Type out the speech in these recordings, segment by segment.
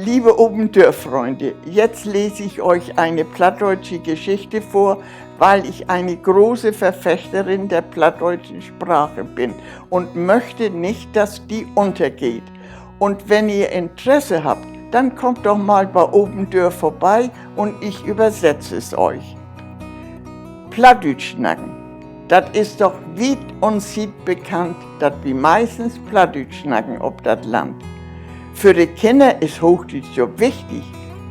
Liebe Obendörf-Freunde, jetzt lese ich euch eine plattdeutsche Geschichte vor, weil ich eine große Verfechterin der plattdeutschen Sprache bin und möchte nicht, dass die untergeht. Und wenn ihr Interesse habt, dann kommt doch mal bei Obendörf vorbei und ich übersetze es euch. Plattdeutsch schnacken, das ist doch weit und sieht bekannt, dass wir meistens Plattdeutsch schnacken ob das Land. Für die Kinder ist Hochdeutsch so wichtig,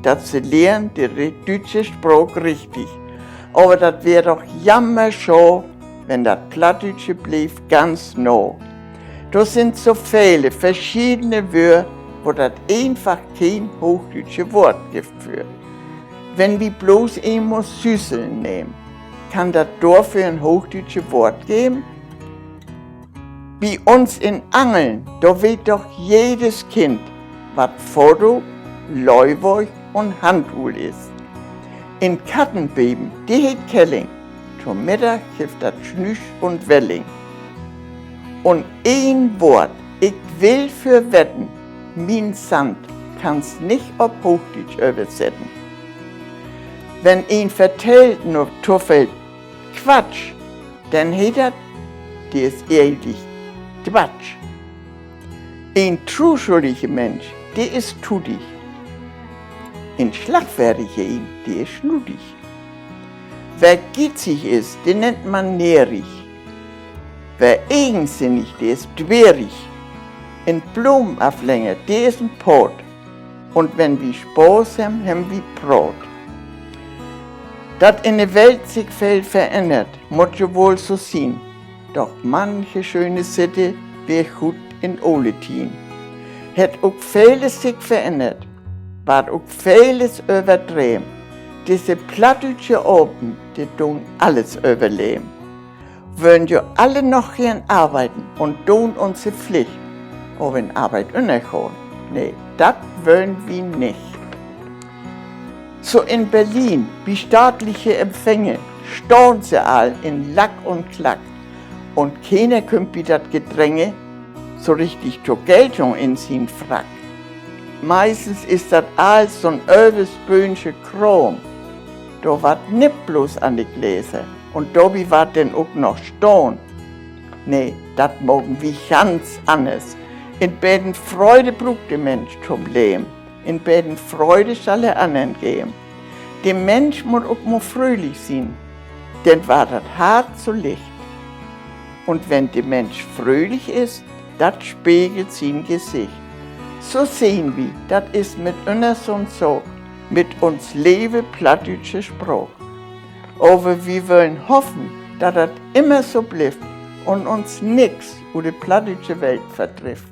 dass sie lernen die deutsche Sprache richtig. Aber das wäre doch jammer schon, wenn das Plattdeutsche blieb ganz nah. Da sind so viele verschiedene Wörter, wo das einfach kein hochdeutsche Wort gibt für. Wenn wir bloß einmal Süßeln nehmen, kann das dafür ein hochdeutsches Wort geben? Bei uns in Angeln, da weiß doch jedes Kind, was Foto, Leuwurch und Handuhl ist. In Kattenbeben, die heet Kelling, zum Mittag gibt das Schnüsch und Welling. Und ein Wort, ich will für wetten, mein Sand kann's nicht auf Hochdeutsch übersetzen. Wenn ihn vertellt nur Tuffelt Quatsch, dann heet das, die ist ehrlich Quatsch. Ein trauschuldiger Mensch, der ist tudig. Ein schlagfertiger, der ist schnudig. Wer gitzig ist, den nennt man närig. Wer eigensinnig, der ist dwerig. Ein Blumenablänger, der ist ein Pot. Und wenn wir Spaß haben, haben wir Brot. Dat in der Welt sich viel verändert, muss ja wohl so sein. Doch manche schöne Sitte wär gut in alle Tien. Het auch vieles sich verändert, war auch vieles überdreht. Diese plattdeutsche Open, die tun alles überleben. Wollen ja alle noch gern arbeiten und tun unsere Pflicht. Aber wenn Arbeit unterkommt, nee, das wollen wir nicht. So in Berlin, wie staatliche Empfänge, stehen sie all in Lack und Klack. Und keiner kommt wie das Gedränge so richtig zur Geltung in sin Frack. Meistens ist das alles so ein Böhnsche Krom. Da wart nicht bloß an die Gläser. Und dobi wart denn auch noch stehen. Nee, das mogen wir ganz anders. In beiden Freude brucht der Mensch zum Leben. In beiden Freude soll er anderen geben. Der Mensch muss auch mal fröhlich sein, denn war das hart so Licht. Und wenn der Mensch fröhlich ist, das spiegelt sein Gesicht. So sehen wir, das ist mit uns und so, mit uns lebe plattdeutsche Sprache. Aber wir wollen hoffen, dass das immer so bleibt und uns nix über die plattdeutsche Welt vertrifft.